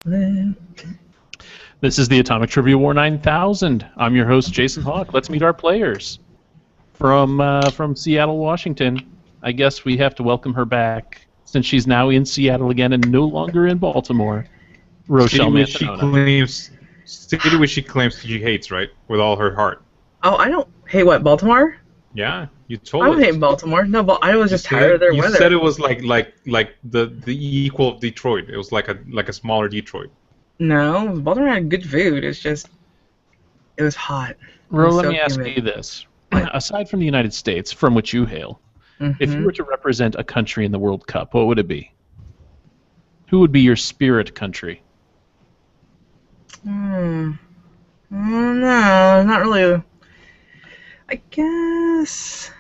This is the Atomic Trivia War 9000. I'm your host, Jason Hawk. Let's meet our players. From Seattle, Washington, I guess we have to welcome her back, since she's now in Seattle again and no longer in Baltimore. Rochelle Mantanona. City which she claims she hates, right? With all her heart. Oh, I don't hate what, Baltimore? Yeah, you told I us. don't hate Baltimore. No, but I was just tired of their weather. You said it was like the equal of Detroit. It was like a smaller Detroit. No, Baltimore had good food. It's just, it was hot. Ro, let me ask you this. Aside from the United States, from which you hail, if you were to represent a country in the World Cup, what would it be? Who would be your spirit country? No, not really. I guess...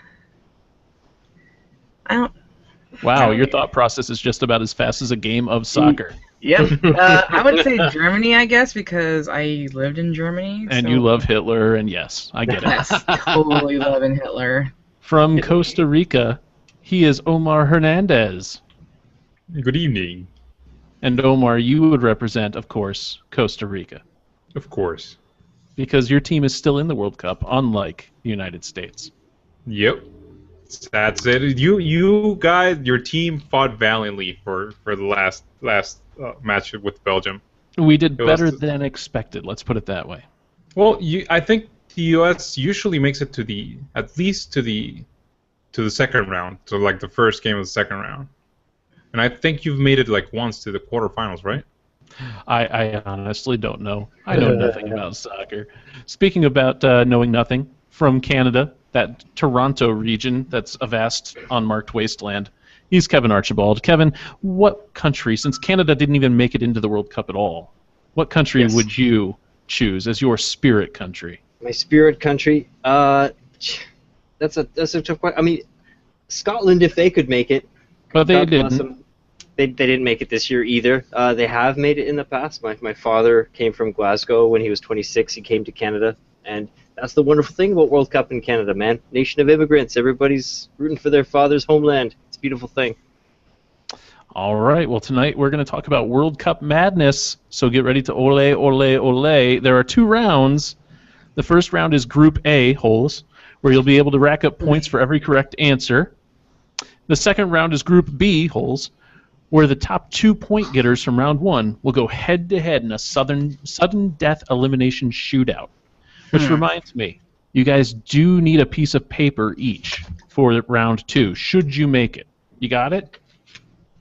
Wow, your thought process is just about as fast as a game of soccer. Yep. I would say Germany, I guess, because I lived in Germany. And you love Hitler, and yes, I get it. Yes, totally loving Hitler. From Costa Rica, he is Omar Hernandez. Good evening. And Omar, you would represent, of course, Costa Rica. Of course. Because your team is still in the World Cup, unlike the United States. Yep. That's it. You guys, your team fought valiantly for the last match with Belgium. We did better than expected. Let's put it that way. Well, I think the U.S. usually makes it at least to the second round, so like the first game of the second round. And I think you've made it like once to the quarterfinals, right? I honestly don't know. I know nothing about soccer. Speaking about knowing nothing, from Canada, that Toronto region that's a vast unmarked wasteland, he's Kevin Archibald. Kevin, what country, since Canada didn't even make it into the World Cup at all, what country would you choose as your spirit country? My spirit country? That's a tough question. I mean, Scotland, if they could make it. But they didn't. They didn't make it this year either. They have made it in the past. My father came from Glasgow when he was 26. He came to Canada, and that's the wonderful thing about World Cup in Canada, man. Nation of immigrants. Everybody's rooting for their father's homeland. It's a beautiful thing. All right. Well, tonight we're going to talk about World Cup madness. So get ready to ole, ole, ole. There are 2 rounds. The first round is Group A, holes, where you'll be able to rack up points for every correct answer. The second round is Group B, holes, where the top 2 point getters from round 1 will go head-to-head in a sudden death elimination shootout. Which reminds me, you guys do need a piece of paper each for round 2, should you make it. You got it?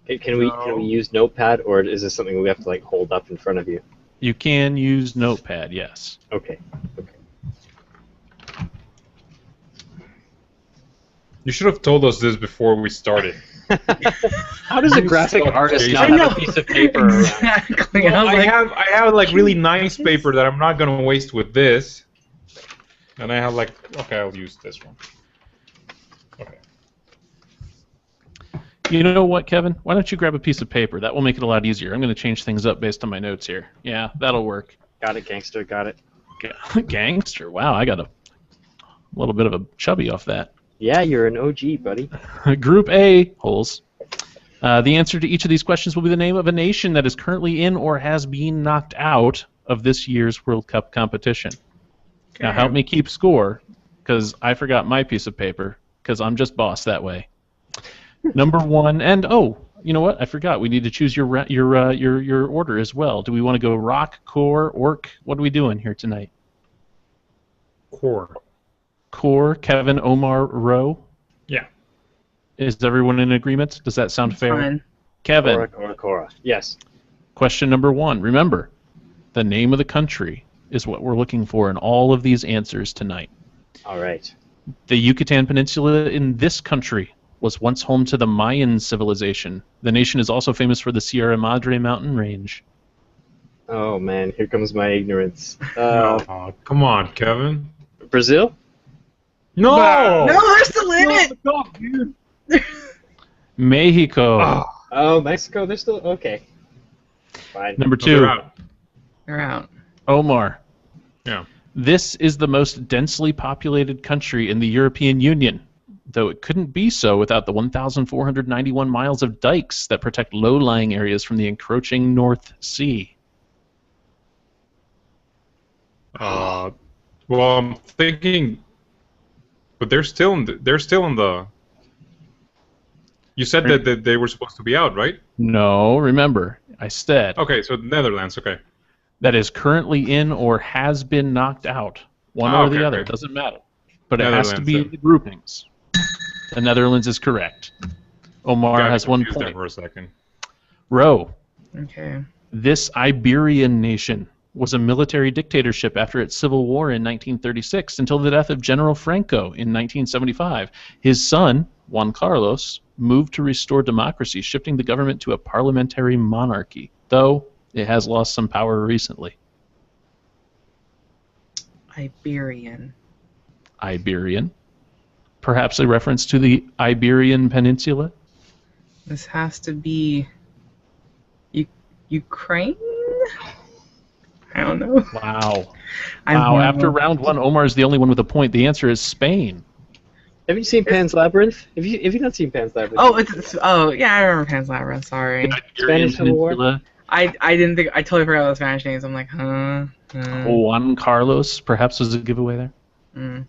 Can we use Notepad, or is this something we have to like hold up in front of you? You can use Notepad, yes. Okay. You should have told us this before we started. How does a graphic artist not have a piece of paper? Exactly. Well, I have like really nice paper that I'm not gonna waste with this. And I have like, okay, I'll use this one. Okay. You know what, Kevin? Why don't you grab a piece of paper? That will make it a lot easier. I'm going to change things up based on my notes here. Yeah, that'll work. Got it, gangster. Got it. Gangster. Wow, I got a little bit of a chubby off that. Yeah, you're an OG, buddy. Group A, holes. The answer to each of these questions will be the name of a nation that is currently in or has been knocked out of this year's World Cup competition. Now help me keep score, because I forgot my piece of paper, because I'm just boss that way. Number 1, and you know what? I forgot. We need to choose your order as well. Do we want to go rock, core, orc? What are we doing here tonight? Core. Core, Kevin, Omar, Ro. Yeah. Is everyone in agreement? Does that sound fair? Fine. Kevin. Cora. Yes. Question number 1. Remember, the name of the country is what we're looking for in all of these answers tonight. All right. The Yucatan Peninsula in this country was once home to the Mayan civilization. The nation is also famous for the Sierra Madre mountain range. Oh, man. Here comes my ignorance. Oh, come on, Kevin. Brazil? No! No, they're still in it! Stop, dude. Mexico. Oh, Mexico. They're still... Okay. Fine. Number 2. They're out. Omar. Yeah. This is the most densely populated country in the European Union, though it couldn't be so without the 1,491 miles of dikes that protect low-lying areas from the encroaching North Sea. Well, I'm thinking, but they're still in the. You said that they were supposed to be out, right? No, remember, I said Okay, so Netherlands. Okay. that is currently in or has been knocked out. One or okay, the other, okay. doesn't matter. But it has to Netherlands, be in then. the groupings. The Netherlands is correct. Omar Got has 1 confused there point. for a second. Row. Okay. This Iberian nation was a military dictatorship after its civil war in 1936 until the death of General Franco in 1975. His son, Juan Carlos, moved to restore democracy, shifting the government to a parliamentary monarchy, though it has lost some power recently. Iberian. Iberian. Perhaps a reference to the Iberian Peninsula? This has to be Ukraine? I don't know. Wow. I'm Wow. horrible. After round 1, Omar is the only one with a point. The answer is Spain. Have you seen Pan's Labyrinth? Have you not seen Pan's Labyrinth? Oh, oh yeah, I remember Pan's Labyrinth. Sorry, Spanish Civil War? Peninsula. I didn't think I totally forgot the Spanish names. I'm like, huh? Juan Carlos, perhaps, was a giveaway there.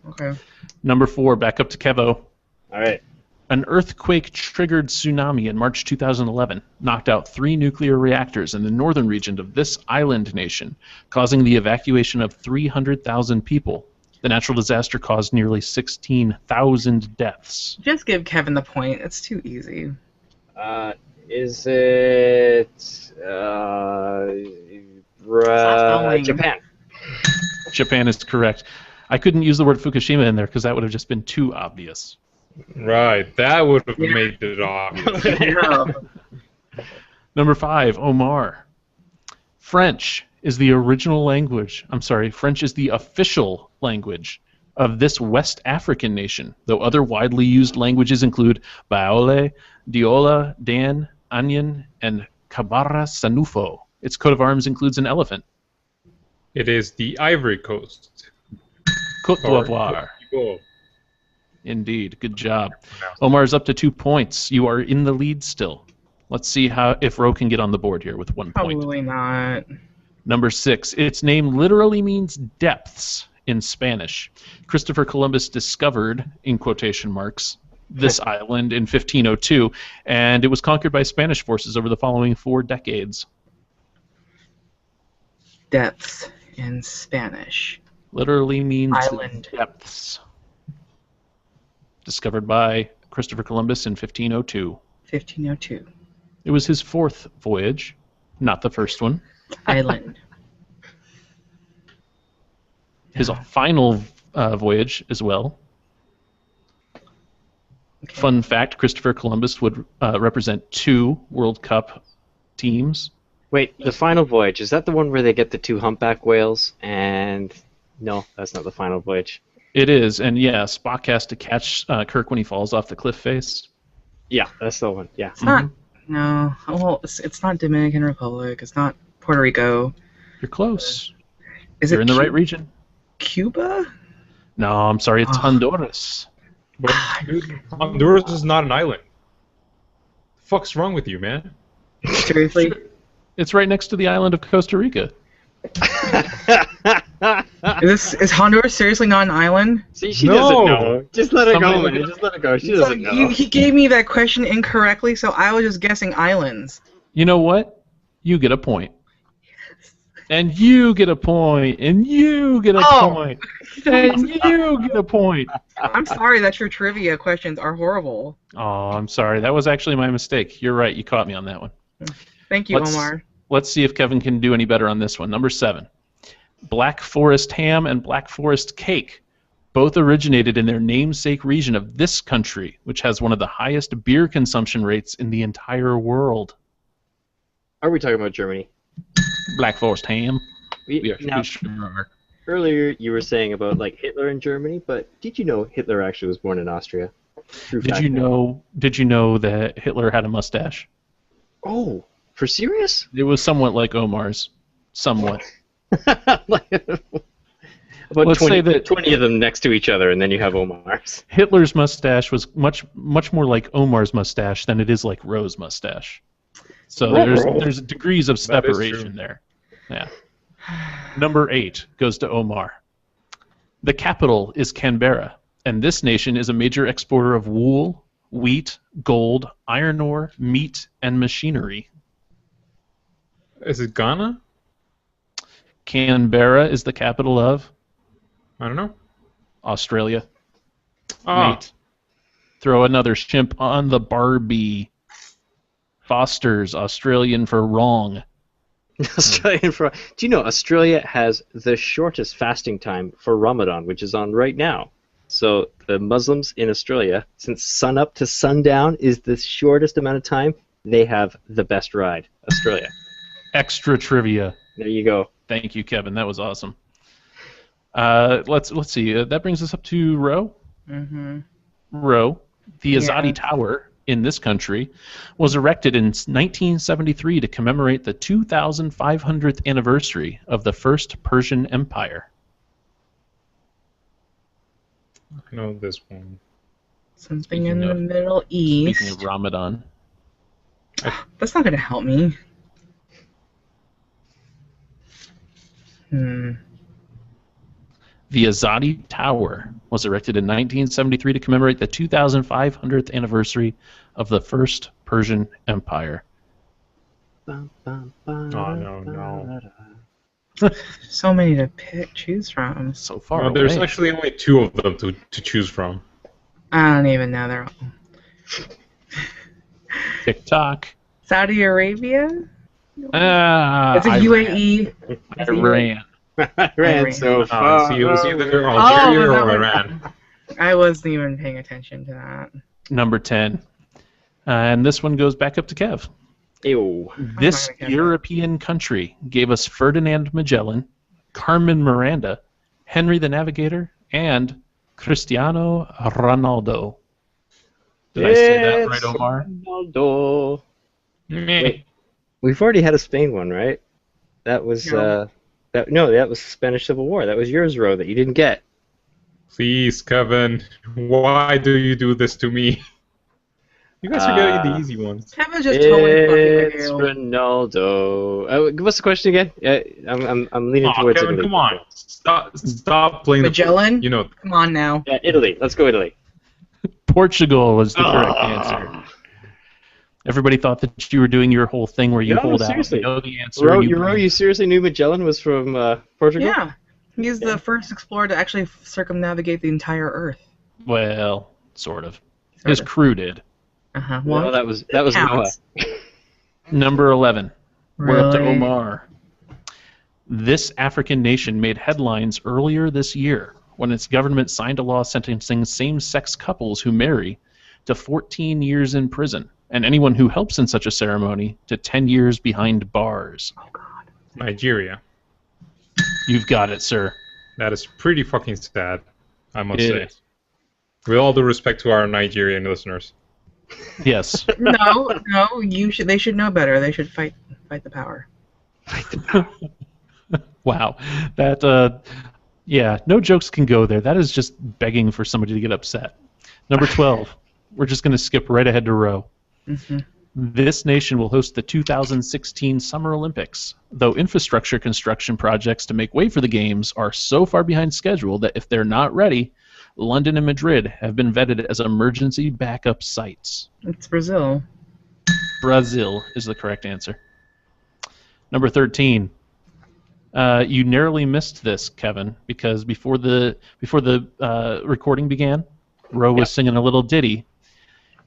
Okay. Number 4, back up to Kevo. All right. An earthquake-triggered tsunami in March 2011 knocked out 3 nuclear reactors in the northern region of this island nation, causing the evacuation of 300,000 people. The natural disaster caused nearly 16,000 deaths. Just give Kevin the point. It's too easy. Is it spelling. Japan? Japan is correct. I couldn't use the word Fukushima in there because that would have just been too obvious. Right, that would have made it obvious. No. Number 5, Omar. French is the original language. French is the official language of this West African nation, though other widely used languages include Baole, Diola, Dan, Anyan, and Kabara Sanufo. Its coat of arms includes an elephant. It is the Ivory Coast. Côte d'Ivoire. Cool. Indeed. Good job. Omar's up to 2 points. You are in the lead still. Let's see if Ro can get on the board here with 1 point. Probably not. Number 6. Its name literally means depths in Spanish. Christopher Columbus discovered, in quotation marks, this island in 1502, and it was conquered by Spanish forces over the following 4 decades. Depths in Spanish. Literally means Island. depths. Discovered by Christopher Columbus in 1502. 1502. It was his 4th voyage, not the first one. Island. His final voyage as well. Okay. Fun fact, Christopher Columbus would represent 2 World Cup teams. Wait, the final voyage, is that the one where they get the 2 humpback whales? And no, that's not the final voyage. It is, and yeah, Spock has to catch Kirk when he falls off the cliff face. Yeah, that's the one. Yeah. It's not. No. Well, it's not Dominican Republic. It's not Puerto Rico. You're close. Is You're it in the right region. Cuba? No, I'm sorry, it's Honduras. But dude, Honduras is not an island. The fuck's wrong with you, man? Seriously? It's right next to the island of Costa Rica. Is Honduras seriously not an island? See, she No. doesn't know. Just let her go, Somebody- man. Just let her go. She So doesn't know. he gave me that question incorrectly, so I was just guessing islands. You know what? You get a point. And you get a point. And you get a Oh. point. And you get a point. I'm sorry that your trivia questions are horrible. Oh, I'm sorry. That was actually my mistake. You're right. You caught me on that one. Thank you, Let's- Omar. Let's see if Kevin can do any better on this one. Number 7. Black Forest ham and Black Forest cake both originated in their namesake region of this country, which has one of the highest beer consumption rates in the entire world. Are we talking about Germany? Black Forest ham? We Now, sure are. earlier you were saying about like Hitler in Germany, but did you know Hitler actually was born in Austria? True Did fact. you know that Hitler had a mustache? Oh, for serious? It was somewhat like Omar's. Somewhat. About Let's 20, say that- 20 of them next to each other, and then you have Omar's. Hitler's mustache was much more like Omar's mustache than it is like Ro's mustache. So there's degrees of That is separation true. there. Yeah. Number 8 goes to Omar. The capital is Canberra, and this nation is a major exporter of wool, wheat, gold, iron ore, meat, and machinery. Is it Ghana? Canberra is the capital of I don't know. Australia. Ah, Mate. Throw another chimp on the Barbie. Foster's Australian for wrong. Australian for. Do you know Australia has the shortest fasting time for Ramadan, which is on right now? So the Muslims in Australia, since sun up to sundown is the shortest amount of time, they have the best ride. Australia. Extra trivia. There you go. Thank you, Kevin. That was awesome. Let's see. That brings us up to Ro. Mm-hmm. Ro. The Azadi Yeah. Tower in this country was erected in 1973 to commemorate the 2,500th anniversary of the First Persian Empire. I know this one. Something Speaking in the of- Middle Speaking East. of Ramadan. That's not going to help me. The Azadi Tower was erected in 1973 to commemorate the 2,500th anniversary of the First Persian Empire. Oh, no. So many to choose from. So far No, away. there's actually only 2 of them to choose from. I don't even know. They're all... TikTok. Saudi Arabia? It's a Iran. UAE. Iran. I ran so Oh, far. see, it was either Algeria that or was- Iran. I wasn't even paying attention to that. Number 10. And this one goes back up to Kev. Ew. This not gonna get that. European country gave us Ferdinand Magellan, Carmen Miranda, Henry the Navigator, and Cristiano Ronaldo. Did I say that right, Omar? Ronaldo. Meh. Wait, we've already had a Spain one, right? That was No. that was the Spanish Civil War. That was yours, Ro, that you didn't get. Please, Kevin, why do you do this to me? You guys are getting the easy ones. Kevin's just totally fucking with It's you. Ronaldo. What's the question again? I'm leaning Aw, towards Kevin, Italy. come on. Stop playing Magellan? You know, Come on now. Yeah, Italy. Let's go Italy. Portugal was the correct Ah. answer. Everybody thought that you were doing your whole thing where you No, hold seriously. out, you know the answer. Ro, and you seriously knew Magellan was from Portugal? Yeah. He's the first explorer to actually circumnavigate the entire Earth. Well, sort of. Sort His of. crew did. Uh-huh. No, Well, that was Noah. counts. Number 11. We're up to Really? Omar. This African nation made headlines earlier this year when its government signed a law sentencing same-sex couples who marry to 14 years in prison, and anyone who helps in such a ceremony to 10 years behind bars. Oh, God. Nigeria. You've got it, sir. That is pretty fucking sad, I must It say. is. With all due respect to our Nigerian listeners. Yes. No, they should know better. They should fight the power. Wow. That, yeah, no jokes can go there. That is just begging for somebody to get upset. Number 12. We're just going to skip right ahead to Ro. Mm-hmm. This nation will host the 2016 Summer Olympics, though infrastructure construction projects to make way for the Games are so far behind schedule that if they're not ready, London and Madrid have been vetted as emergency backup sites. It's Brazil. Brazil is the correct answer. Number 13. You narrowly missed this, Kevin, because before the recording began, Ro was singing a little ditty.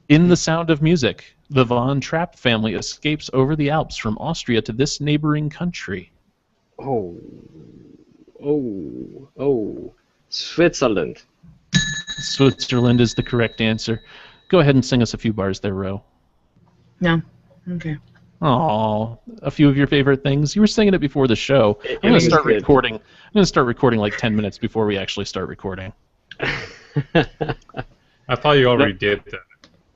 In the Sound of Music, the Von Trapp family escapes over the Alps from Austria to this neighboring country. Oh. Switzerland. Switzerland is the correct answer. Go ahead and sing us a few bars there, Ro. No. Okay. Aw, a few of your favorite things. You were singing it before the show. I'm going to was start good. recording. I'm going to start recording like 10 minutes before we actually start recording. I thought you already did that.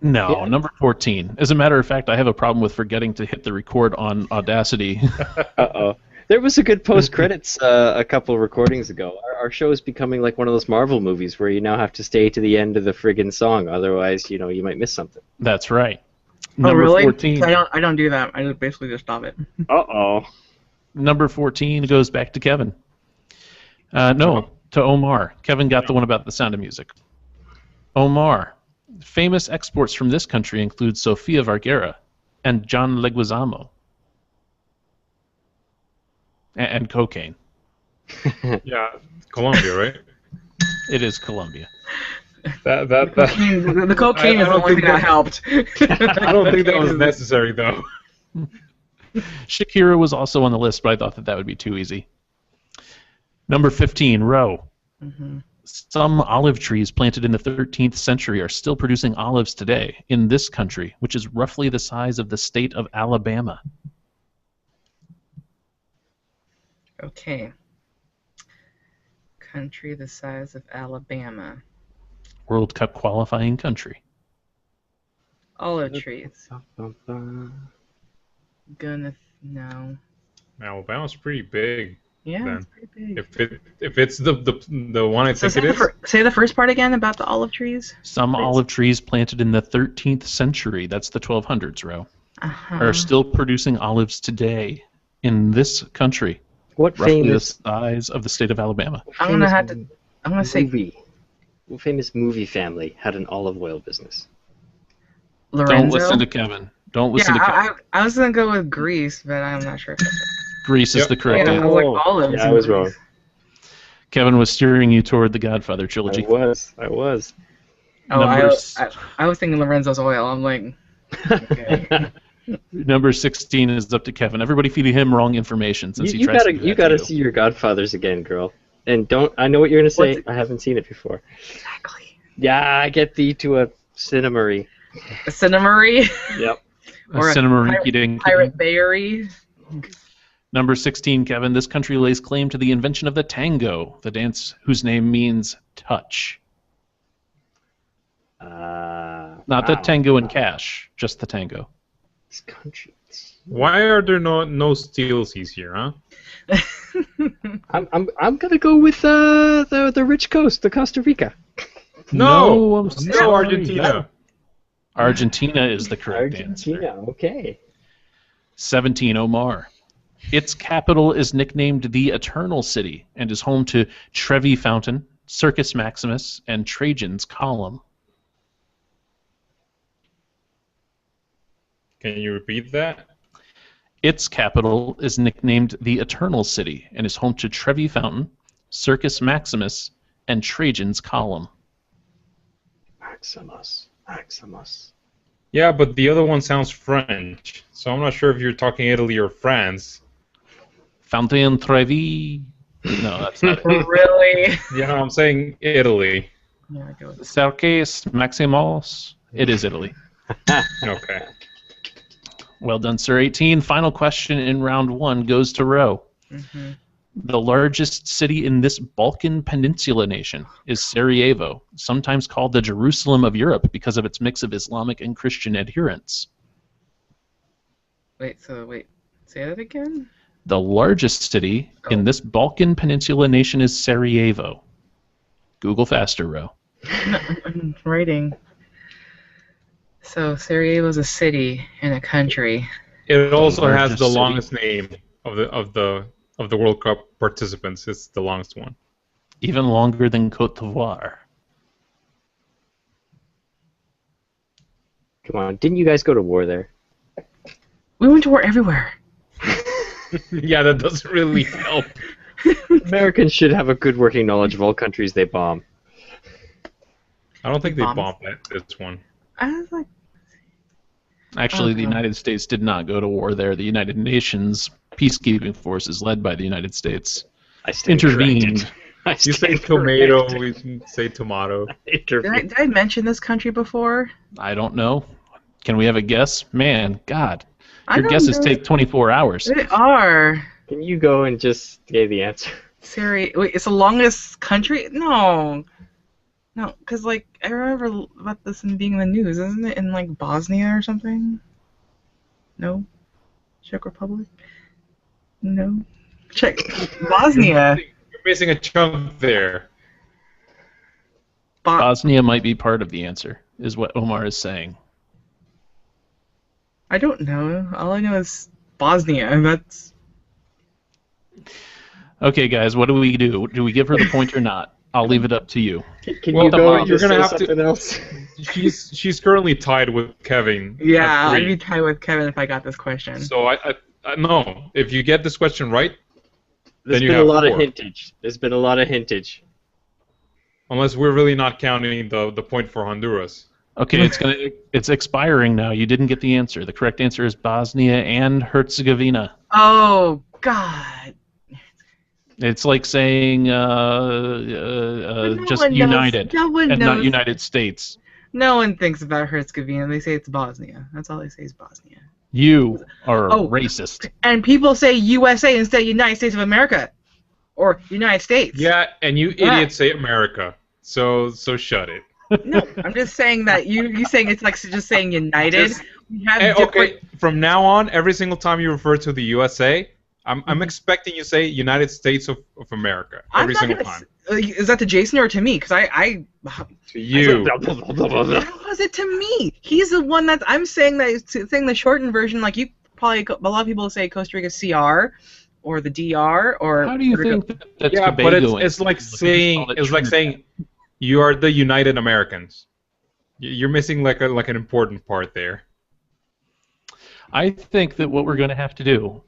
No, Yeah. number 14. As a matter of fact, I have a problem with forgetting to hit the record on Audacity. Uh-oh. There was a good post-credits a couple recordings ago. Our show is becoming like one of those Marvel movies where you now have to stay to the end of the friggin' song, otherwise, you might miss something. That's right. Oh, Number really? 14. I don't do that. I just basically just stop it. Uh-oh. Number 14 goes back to Kevin. No, to Omar. Kevin got the one about the Sound of Music. Omar. Famous exports from this country include Sofia Vergara and John Leguizamo. And cocaine. Yeah, Colombia, right? It is Colombia. The cocaine is the don't only think thing that that- helped. I don't think that was necessary, though. Shakira was also on the list, but I thought that would be too easy. Number 15, Roe. Mhm. Some olive trees planted in the 13th century are still producing olives today in this country, which is roughly the size of the state of Alabama. Okay. Country the size of Alabama. World Cup qualifying country. Olive trees. No. Alabama's pretty big. Yeah, Then. it's pretty big. If it's the one I So think it is. say the first part again about the olive trees. Some Please. olive trees planted in the 13th century, that's the 1200s, Row, Uh-huh. are still producing olives today in this country, What roughly the famous? size of the state of Alabama. I'm gonna have to. I'm gonna say movie. What famous movie family had an olive oil business? Lorenzo. Don't listen to Kevin. Don't listen to Kevin. I was gonna go with Greece, but I'm not sure. If that's Greece is Yep. the correct right. answer. I was like olives. Yeah, I in was Greece. wrong. Kevin was steering you toward the Godfather trilogy. I was. Oh, Numbers- I was thinking Lorenzo's oil. I'm like, okay. Number 16 is up to Kevin. Everybody feeding him wrong information since he you tries gotta to do you that gotta to see your Godfathers again, girl. And don't. I know what you're gonna say. What's I haven't seen it before. exactly. Yeah, get thee to a Cinnamary. A Cinnamary, Yep. or a Cinema pirate- rinky-dink. Pirate Bayery. Number 16, Kevin. This country lays claim to the invention of the tango, the dance whose name means touch. Not the Wow. tango and cash, just the tango. This country. Why are there no steelsies here, huh? I'm gonna go with the rich coast, the Costa Rica. No, I'm no, sorry. Argentina. Argentina is the correct Argentina. answer. Okay. 17, Omar. Its capital is nicknamed the Eternal City and is home to Trevi Fountain, Circus Maximus, and Trajan's Column. Can you repeat that? Its capital is nicknamed the Eternal City and is home to Trevi Fountain, Circus Maximus, and Trajan's Column. Maximus. Yeah, but the other one sounds French, so I'm not sure if you're talking Italy or France. Fountain Trevi. No, that's not it. Really? You know, I'm saying Italy. Yeah, I go with Circus Maximus. It is Italy. Okay. Well done, sir. 18. Final question in round one goes to Roe. Mm-hmm. The largest city in this Balkan Peninsula nation is Sarajevo, sometimes called the Jerusalem of Europe because of its mix of Islamic and Christian adherents. Wait, say that again? The largest city in this Balkan Peninsula nation is Sarajevo. Google faster, Roe. No, I'm writing. So Sarajevo's a city in a country. It also has largest the city. longest name of the World Cup participants. It's the longest one. Even longer than Cote d'Ivoire. Come on, didn't you guys go to war there? We went to war everywhere. Yeah, that doesn't really help. Americans should have a good working knowledge of all countries they bomb. I don't think they Bombs. bombed this one. I was like, Actually, the Uh-huh. United States did not go to war there. The United Nations peacekeeping forces, led by the United States, I stand intervened. corrected. I You say stand tomato, corrected. we say tomato. Intervened. did I mention this country before? I don't know. Can we have a guess? Man, God. I Your don't guesses know. take 24 hours. They are. Can you go and just say the answer? Wait, it's the longest country? No, because like I remember about this in being in the news, isn't it in like Bosnia or something? No, Czech Republic. No, Czech Bosnia. You're missing a chunk there. Bosnia might be part of the answer, is what Omar is saying. I don't know. All I know is Bosnia, and that's Okay, guys, what do we do? Do we give her the point or not? I'll leave it up to you. Can Well, you come on, you're just gonna say have to- something else? She's currently tied with Kevin. at Yeah, I'd 3. be tied with Kevin if I got this question. So I no. If you get this question right, There's then you been a have lot of 4. hintage. There's been a lot of hintage. Unless we're really not counting the point for Honduras. Okay, it's expiring now. You didn't get the answer. The correct answer is Bosnia and Herzegovina. Oh God. It's like saying no just one knows. United No one and not knows. United States. No one thinks about Herzegovina. They say it's Bosnia. That's all they say is Bosnia. You are Oh. racist. And people say USA instead of United States of America, or United States. Yeah, and you Yeah. idiots say America. So shut it. No, I'm just saying that you saying it's like just saying United. Just- We have Hey, different. okay, from now on, every single time you refer to the USA, I'm expecting you to say United States of America I'm every not single gonna time. Is that to Jason or to me? Because To you. how is it to me? He's the one that's I'm saying the shortened version. Like you probably a lot of people say Costa Rica CR, or the DR, or How do you Puerto Rico. think that's Yeah, but Tobago? it's like Call saying it it's like Trinidad. saying you are the United Americans. You're missing like an important part there. I think that what we're going to have to do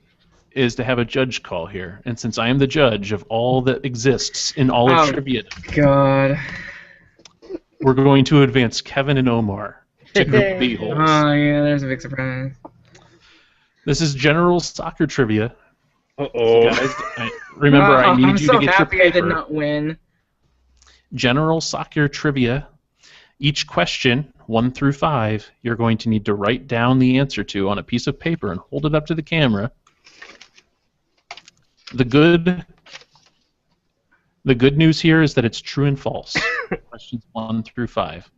is to have a judge call here. And since I am the judge of all that exists in all of Oh. trivia, God. we're going to advance Kevin and Omar to Group B holes. Oh yeah, there's a big surprise. This is general soccer trivia. Uh-oh. Guys, remember, I need I'm you so to get your happy I did paper. not win. General soccer trivia. Each question, 1 through 5, you're going to need to write down the answer to on a piece of paper and hold it up to the camera. The good news here is that it's true and false. Questions 1 through 5.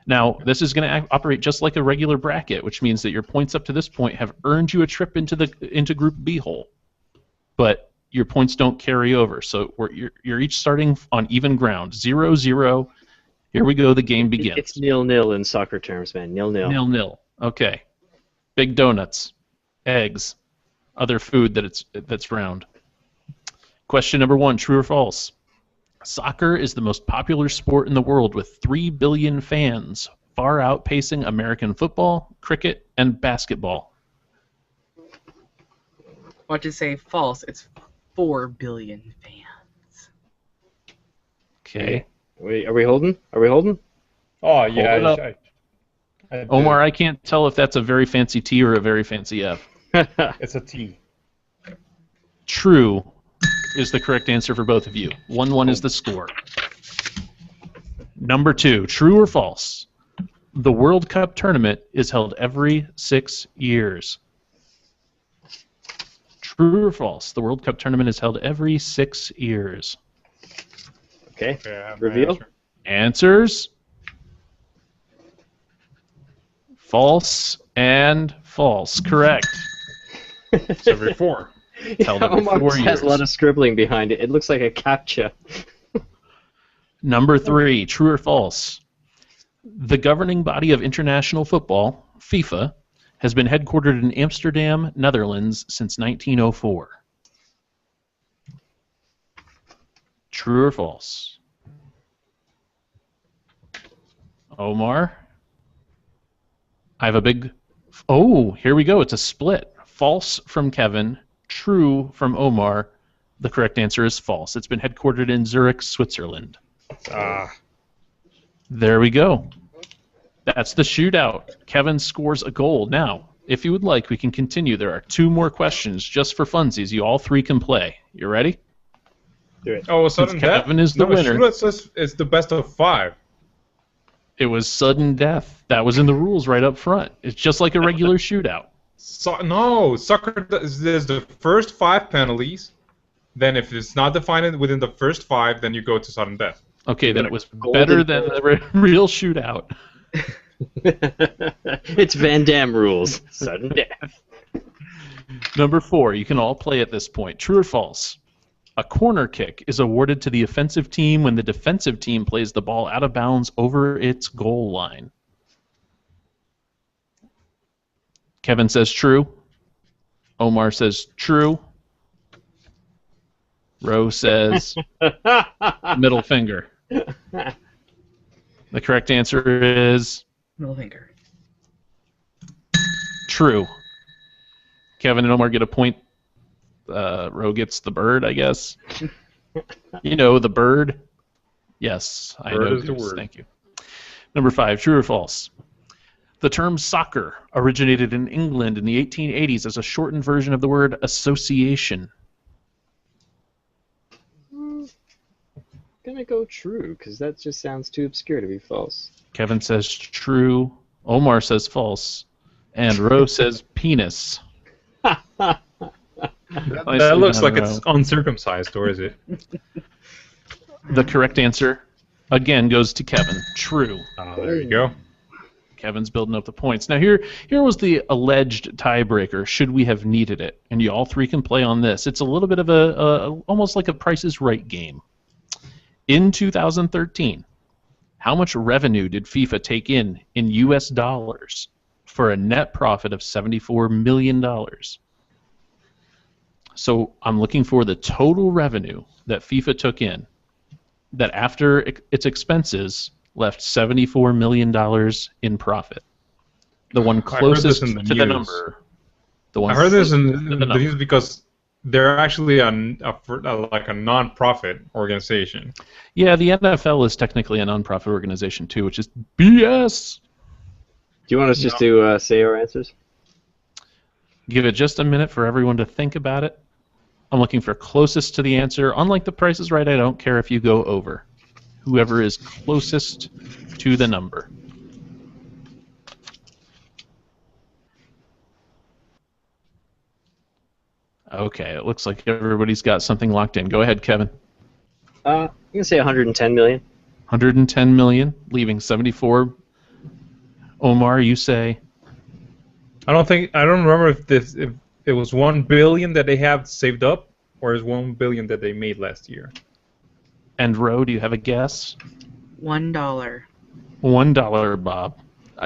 Now, this is going to operate just like a regular bracket, which means that your points up to this point have earned you a trip into Group B hole, but your points don't carry over. So you're each starting on even ground, 0-0. Here we go. The game begins. It's 0-0 in soccer terms, man. 0-0. 0-0. Okay. Big donuts, eggs, other food that's round. Question number 1, true or false? Soccer is the most popular sport in the world with 3 billion fans, far outpacing American football, cricket, and basketball. Watch it say false. It's 4 billion fans. Okay. Are we holding? Are we holding? Oh Hold it up. Omar, I can't tell if that's a very fancy T or a very fancy F. it's a T. True is the correct answer for both of you. 1-1 is the score. Number 2, true or false? The World Cup tournament is held every 6 years. True or false? The World Cup tournament is held every 6 years. Okay. Yeah, Reveal? Answers? False and false. Correct. It's every 4. Held every Omar 4 has years. a lot of scribbling behind it. It looks like a CAPTCHA. Number 3, true or false? The governing body of international football, FIFA, has been headquartered in Amsterdam, Netherlands since 1904. True or false? Omar? I have a big... Oh, here we go. It's a split. False from Kevin, true from Omar. The correct answer is false. It's been headquartered in Zurich, Switzerland. There we go. That's the shootout. Kevin scores a goal. Now, if you would like, we can continue. There are 2 more questions just for funsies. You all 3 can play. You ready? Oh, sudden Since death? Kevin is the No, winner. Shootout says it's the best of 5. It was sudden death. That was in the rules right up front. It's just like a regular shootout. No, soccer there's the first 5 penalties. Then if it's not defined within the first 5, then you go to sudden death. Okay, then it was Golden better than the real shootout. It's Van Damme rules. Sudden death. Number 4, you can all play at this point. True or false? A corner kick is awarded to the offensive team when the defensive team plays the ball out of bounds over its goal line. Kevin says true. Omar says true. Ro says middle finger. The correct answer is Middle finger. true. Kevin and Omar get a point. Ro gets the bird, I guess. You know, the bird. Yes, I Bird know. is the Goose. word. Thank you. Number 5, true or false? The term soccer originated in England in the 1880s as a shortened version of the word association. Gonna go true, because that just sounds too obscure to be false. Kevin says true. Omar says false. And Ro says penis. That Nicely looks done, like Ro. it's uncircumcised, or is it? The correct answer, again, goes to Kevin. True. There you go. Kevin's building up the points. Now here was the alleged tiebreaker. Should we have needed it? And you all three can play on this. It's a little bit of a almost like a Price is Right game. In 2013, how much revenue did FIFA take in U.S. dollars for a net profit of $74 million? So I'm looking for the total revenue that FIFA took in that after its expenses left $74 million in profit. The one closest in the to the news. number. The one I heard this closest in to the the number. news because they're actually like a non-profit organization. Yeah, the NFL is technically a non-profit organization too, which is BS. Do you want us just to say our answers? Give it just a minute for everyone to think about it. I'm looking for closest to the answer. Unlike the Price is Right, I don't care if you go over. Whoever is closest to the number. Okay, it looks like everybody's got something locked in. Go ahead, Kevin. I'm gonna say 110 million. 110 million, leaving 74. Omar, you say I don't remember if it was 1 billion that they have saved up, or is 1 billion that they made last year. And Ro, do you have a guess? $1. $1, Bob.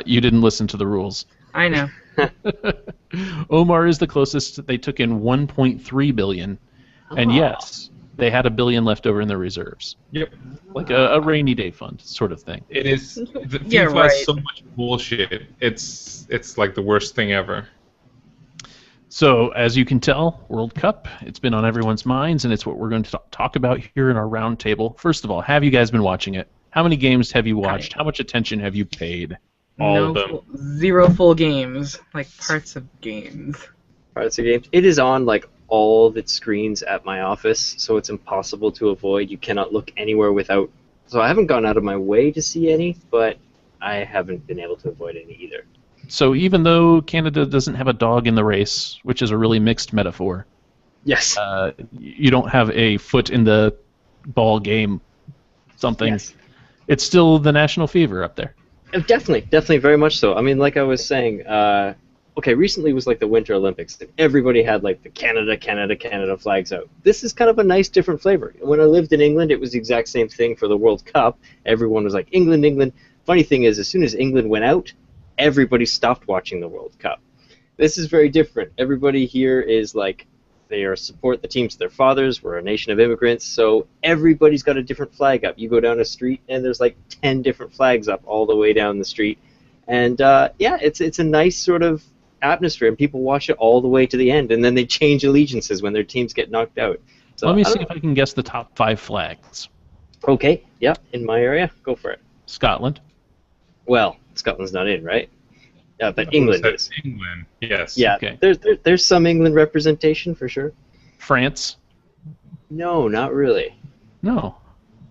You didn't listen to the rules. I know. Omar is the closest. They took in 1.3 billion, and yes, they had $1 billion left over in their reserves, Yep. like a rainy day fund sort of thing. It is. The Yeah, FIFA right. has so much bullshit. It's like the worst thing ever. So, as you can tell, World Cup, it's been on everyone's minds, and it's what we're going to talk about here in our roundtable. First of all, have you guys been watching it? How many games have you watched? How much attention have you paid? All of them. Zero full games. Like parts of games. Parts of games. It is on like all the screens at my office, so it's impossible to avoid. You cannot look anywhere without. So I haven't gone out of my way to see any, but I haven't been able to avoid any either. So, even though Canada doesn't have a dog in the race, which is a really mixed metaphor, Yes. you don't have a foot in the ball game, something. Yes. It's still the national fever up there. Definitely, very much so. I mean, like I was saying, okay, recently was like the Winter Olympics. And everybody had like the Canada flags out. This is kind of a nice, different flavor. When I lived in England, it was the exact same thing for the World Cup. Everyone was like, England. Funny thing is, as soon as England went out, everybody stopped watching the World Cup. This is very different. Everybody here is like, they support the teams of their fathers. We're a nation of immigrants, so everybody's got a different flag up. You go down a street, and there's like 10 different flags up all the way down the street. And yeah, it's a nice sort of atmosphere, and people watch it all the way to the end, and then they change allegiances when their teams get knocked out. So, Let me see if I can guess the top 5 flags. Okay, yeah, in my area, go for it. Scotland, Well, Scotland's not in, right? But England That's is. England. Yes. Yeah, Okay. there's some England representation for sure. France. No, not really. No.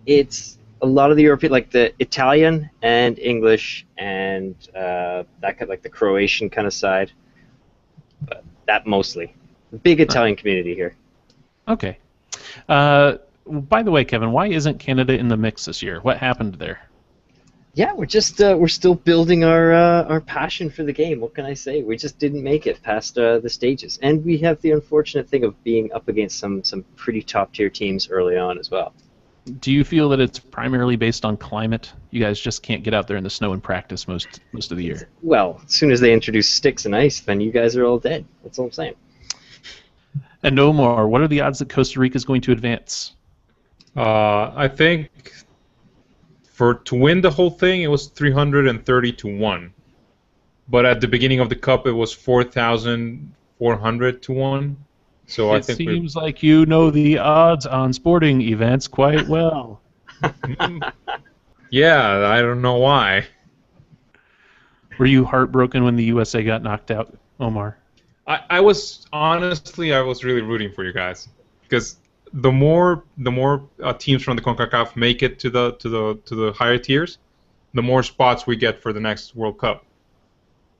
It's a lot of the European, like the Italian and English and that kind of like the Croatian kind of side. But that mostly. Big Italian community here. Okay. By the way, Kevin, why isn't Canada in the mix this year? What happened there? Yeah, we're still building our passion for the game. What can I say? We just didn't make it past the stages, and we have the unfortunate thing of being up against some pretty top tier teams early on as well. Do you feel that it's primarily based on climate? You guys just can't get out there in the snow and practice most of the year. Well, as soon as they introduce sticks and ice, then you guys are all dead. That's all I'm saying. And no more. What are the odds that Costa Rica is going to advance? I think to win the whole thing, it was 330 to 1. But at the beginning of the cup, it was 4,400 to 1. So I It think seems like you know the odds on sporting events quite well. yeah, I don't know why. Were you heartbroken when the USA got knocked out, Omar? I was really rooting for you guys because the more teams from the CONCACAF make it to the higher tiers, the more spots we get for the next World Cup.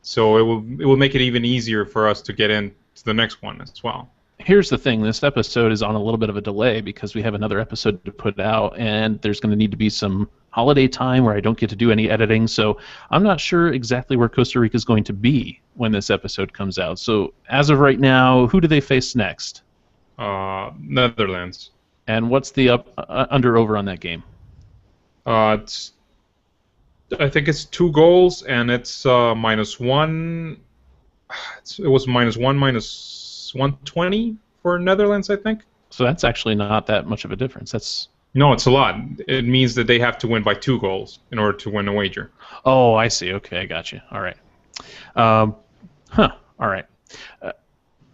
So it will make it even easier for us to get into the next one as well. Here's the thing. This episode is on a little bit of a delay because we have another episode to put out, and there's going to need to be some holiday time where I don't get to do any editing. So I'm not sure exactly where Costa Rica is going to be when this episode comes out. So as of right now, who do they face next? Netherlands. And what's the under-over on that game? I think it's 2 goals, and it's -1. It was -120 for Netherlands, I think. So that's actually not that much of a difference. No, it's a lot. It means that they have to win by 2 goals in order to win a wager. Oh, I see. Okay, I got you. All right. All right.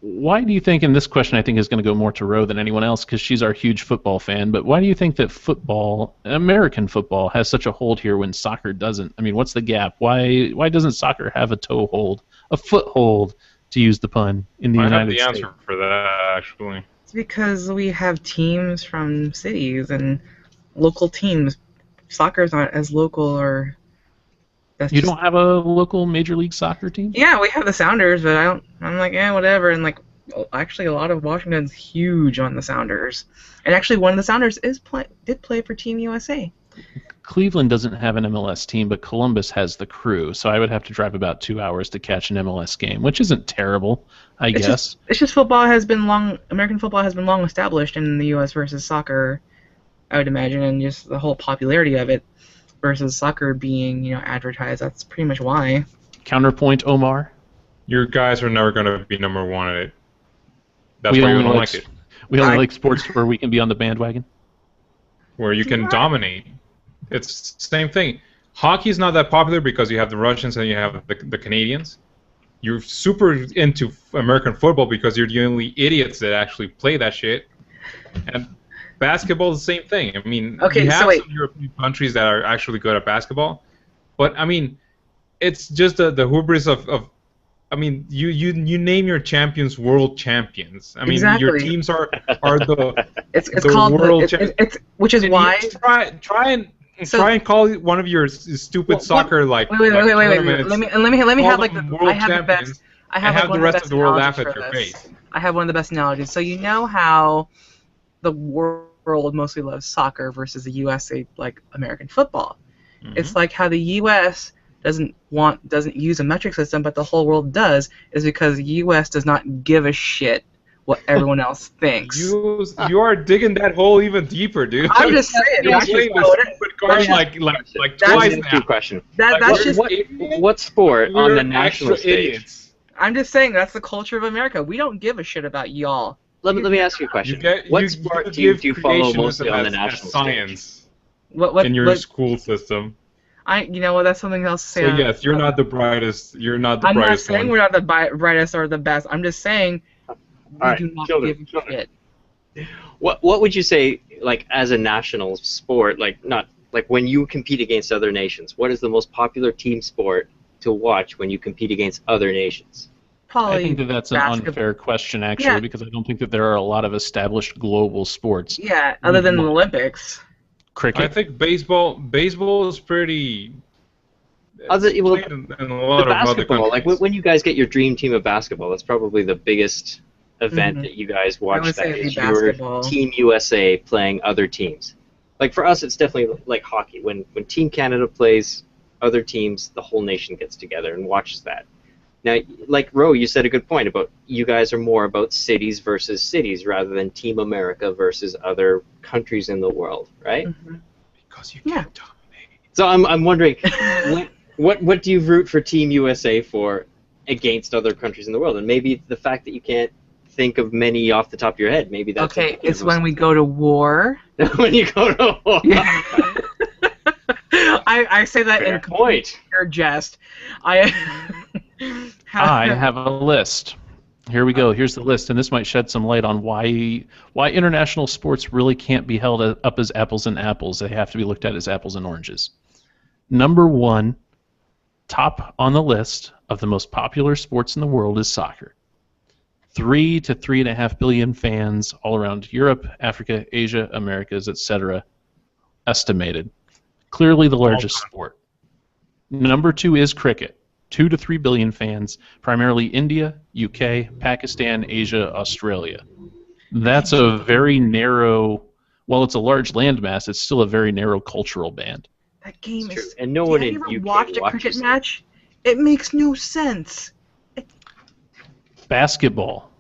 Why do you think, and this question I think is going to go more to Ro than anyone else because she's our huge football fan, but why do you think that football, American football, has such a hold here when soccer doesn't? I mean, what's the gap? Why doesn't soccer have a toehold, a foothold, to use the pun, in the United States? I have the answer for that, actually. It's because we have teams from cities and local teams. Soccer's not as local, or you don't have a local Major League Soccer team? Yeah, we have the Sounders, but I'm like, whatever. And like, actually, a lot of Washington's huge on the Sounders. And actually, one of the Sounders did play for Team USA. Cleveland doesn't have an MLS team, but Columbus has the Crew, so I would have to drive about 2 hours to catch an MLS game, which isn't terrible, I guess. It's just American football has been long established in the U.S. versus soccer, I would imagine, and just the whole popularity of it versus soccer being, advertised. That's pretty much why. Counterpoint, Omar? Your guys are never going to be number 1 at it. That's why you don't like it. We only like sports where we can be on the bandwagon? Where you can dominate. It's the same thing. Hockey's not that popular because you have the Russians and you have the Canadians. You're super into American football because you're the only idiots that actually play that shit. And basketball is the same thing. I mean, you have some European countries that are actually good at basketball, but I mean, it's just the hubris of I mean, you name your champions world champions. I mean, your teams are the it's called world champions. Which is why try and call one of your stupid soccer Wait. Let me have like I have the best. I have the rest of the world laugh at your face. I have one of the best analogies. So you know how the world mostly loves soccer versus the USA like American football. Mm-hmm. It's like how the US doesn't use a metric system, but the whole world does, is because the US does not give a shit what everyone else thinks. You are digging that hole even deeper, dude. I'm just saying. That's like twice now. Question. That's just what sport on the national stage? Idiots. I'm just saying that's the culture of America. We don't give a shit about y'all. Let me ask you a question. What sport do you follow mostly on the national science stage? In your school system? You know what? That's something else to say. So yes, you're not the brightest. You're not the I'm brightest. I'm not saying we're not the brightest or the best. I'm just saying we do not give a shit. What would you say, like, as a national sport, not when you compete against other nations? What is the most popular team sport to watch when you compete against other nations? Probably I think that's an unfair question, actually, because I don't think that there are a lot of established global sports. Yeah, other than the Olympics. Cricket. I think baseball is pretty. In a lot of basketball, like when you guys get your dream team of basketball, that's probably the biggest event that you guys watch. That is your Team USA playing other teams. Like for us, it's definitely like hockey. When Team Canada plays other teams, the whole nation gets together and watches that. Now, like Ro, you said a good point about you guys are more about cities versus cities rather than Team America versus other countries in the world, right? Mm-hmm. Because you can't dominate. So I'm wondering, what do you root for Team USA for against other countries in the world? And maybe the fact that you can't think of many off the top of your head. Maybe that's Okay, it's when we go to war. when you go to war. Yeah. I say that Fair in point. pure jest. I have a list. Here we go. Here's the list, and this might shed some light on why international sports really can't be held up as apples and apples. They have to be looked at as apples and oranges. Number 1, top on the list of the most popular sports in the world is soccer. 3 to 3.5 billion fans all around Europe, Africa, Asia, Americas, etc. estimated. Clearly the largest sport. Number 2 is cricket. 2 to 3 billion fans, primarily India, UK, Pakistan, Asia, Australia. That's a very narrow, while it's a large landmass, it's still a very narrow cultural band. That game It's true. is. And no one Have in you ever UK watched a watches cricket it. match? It makes no sense. Basketball,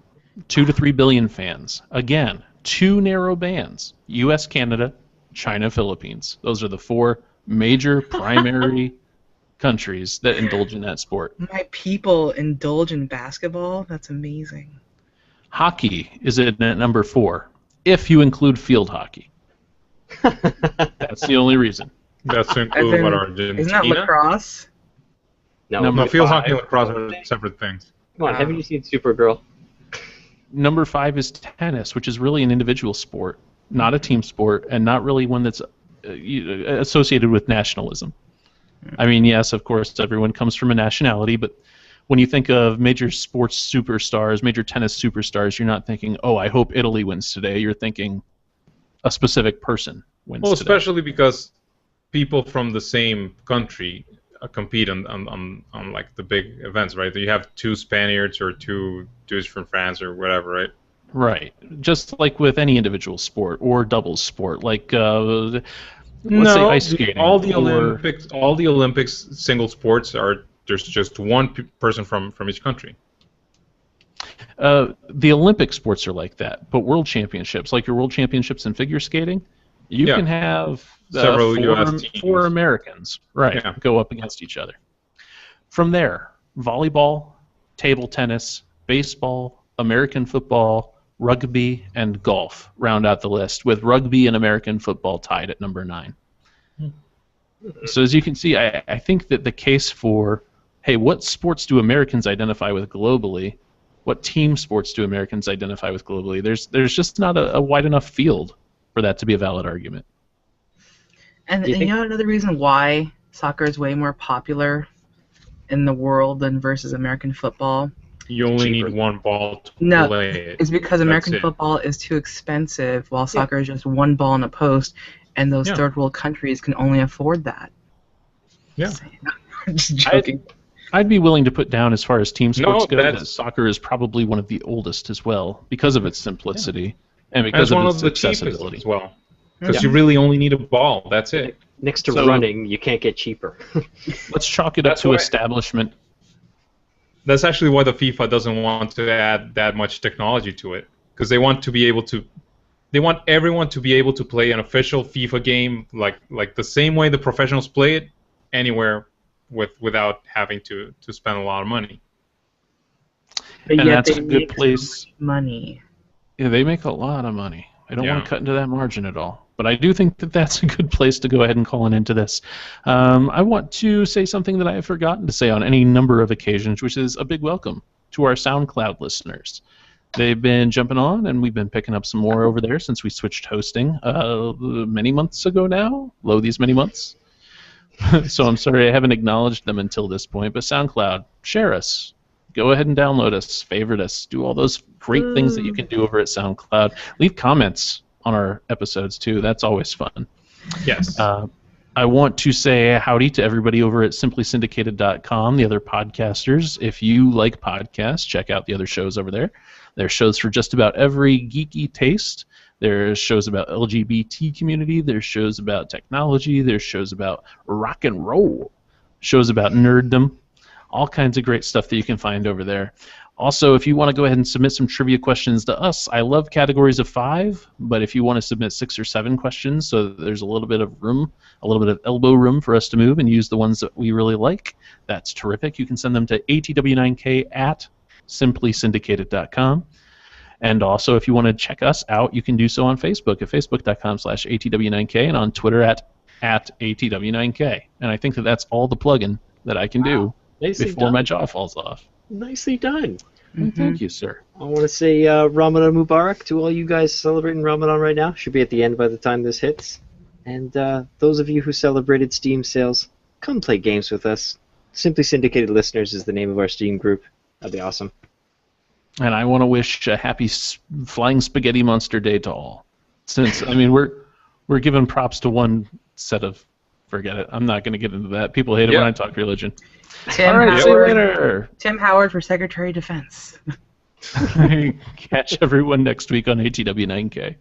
2 to 3 billion fans. Again, 2 narrow bands, US, Canada, China, Philippines. Those are the 4 major primary countries that indulge in that sport. My people indulge in basketball. That's amazing. Hockey is at number 4, if you include field hockey. That's the only reason. That's to As include in- what Argentina. Isn't that lacrosse? No, Number No, field 5. hockey and lacrosse are separate things. Come on, haven't you seen Supergirl? Number 5 is tennis, which is really an individual sport, not a team sport, and not really one that's associated with nationalism. I mean, yes, of course, everyone comes from a nationality, but when you think of major sports superstars, major tennis superstars, you're not thinking, oh, I hope Italy wins today. You're thinking a specific person wins Well, today. especially because people from the same country compete on like the big events, right? You have 2 Spaniards or 2 dudes from France or whatever, right? Right. Just like with any individual sport or doubles sport, like let's say ice skating. all the or- Olympics single sports are there's just one person from each country. The Olympic sports are like that, but world championships, like your world championships in figure skating, you Yeah. can have Several 4, US teams. 4 Americans, right, Yeah. go up against each other. From there, volleyball, table tennis, baseball, American football, rugby, and golf round out the list, with rugby and American football tied at number 9. So as you can see, I think that the case for, hey, what sports do Americans identify with globally? What team sports do Americans identify with globally? There's just not a wide enough field for that to be a valid argument. And Do you you think- know another reason why soccer is way more popular in the world than versus American football You only Cheaper. need one ball to No, play it. is because That's American it. football is too expensive, while soccer is just one ball in a post, and those Yeah. third world countries can only afford that. Yeah. I'm just joking. I'd be willing to put down, as far as team sports go, that's- that soccer is probably one of the oldest as well, because of its simplicity and And because it's one of of its the cheapest accessibility. as well. Because Yeah. you really only need a ball. That's it. Next to So- running, you can't get cheaper. Let's chalk it up That's to why- establishment. That's actually why the FIFA doesn't want to add that much technology to it, because they want to be able to. They want everyone to be able to play an official FIFA game like the same way the professionals play it, anywhere, without having to spend a lot of money. But And yet that's they a good make place. money. Yeah, they make a lot of money. I don't want Yeah. to cut into that margin at all. But I do think that that's a good place to go ahead and call an end to this. I want to say something that I have forgotten to say on any number of occasions, which is a big welcome to our SoundCloud listeners. They've been jumping on, and we've been picking up some more over there since we switched hosting many months ago now. Lo, these many months. So I'm sorry I haven't acknowledged them until this point. But SoundCloud, share us. Go ahead and download us, favorite us, do all those great things that you can do over at SoundCloud. Leave comments on our episodes too. That's always fun. Yes. I want to say howdy to everybody over at simplysyndicated.com, the other podcasters. If you like podcasts, check out the other shows over there. There's shows for just about every geeky taste. There's shows about LGBT community. There's shows about technology. There's shows about rock and roll. Shows about nerddom. All kinds of great stuff that you can find over there. Also, if you want to go ahead and submit some trivia questions to us, I love categories of 5, but if you want to submit 6 or 7 questions so that there's a little bit of room, a little bit of elbow room for us to move and use the ones that we really like, that's terrific. You can send them to atw9k@simplysyndicated.com. And also, if you want to check us out, you can do so on Facebook at facebook.com/ATW9K and on Twitter at @ATW9K. And I think that that's all the plugging that I can do Nicely before done. my jaw falls off. Nicely done. Well, thank you, sir. I want to say Ramadan Mubarak to all you guys celebrating Ramadan right now. Should be at the end by the time this hits. And those of you who celebrated Steam sales, come play games with us. Simply Syndicated Listeners is the name of our Steam group. That'd be awesome. And I want to wish a happy Flying Spaghetti Monster Day to all. Since, I mean, we're giving props to one set of... Forget it. I'm not going to get into that. People hate it when I talk religion. Tim All right, see you Howard. later. Tim Howard for Secretary of Defense. Catch everyone next week on ATW9K.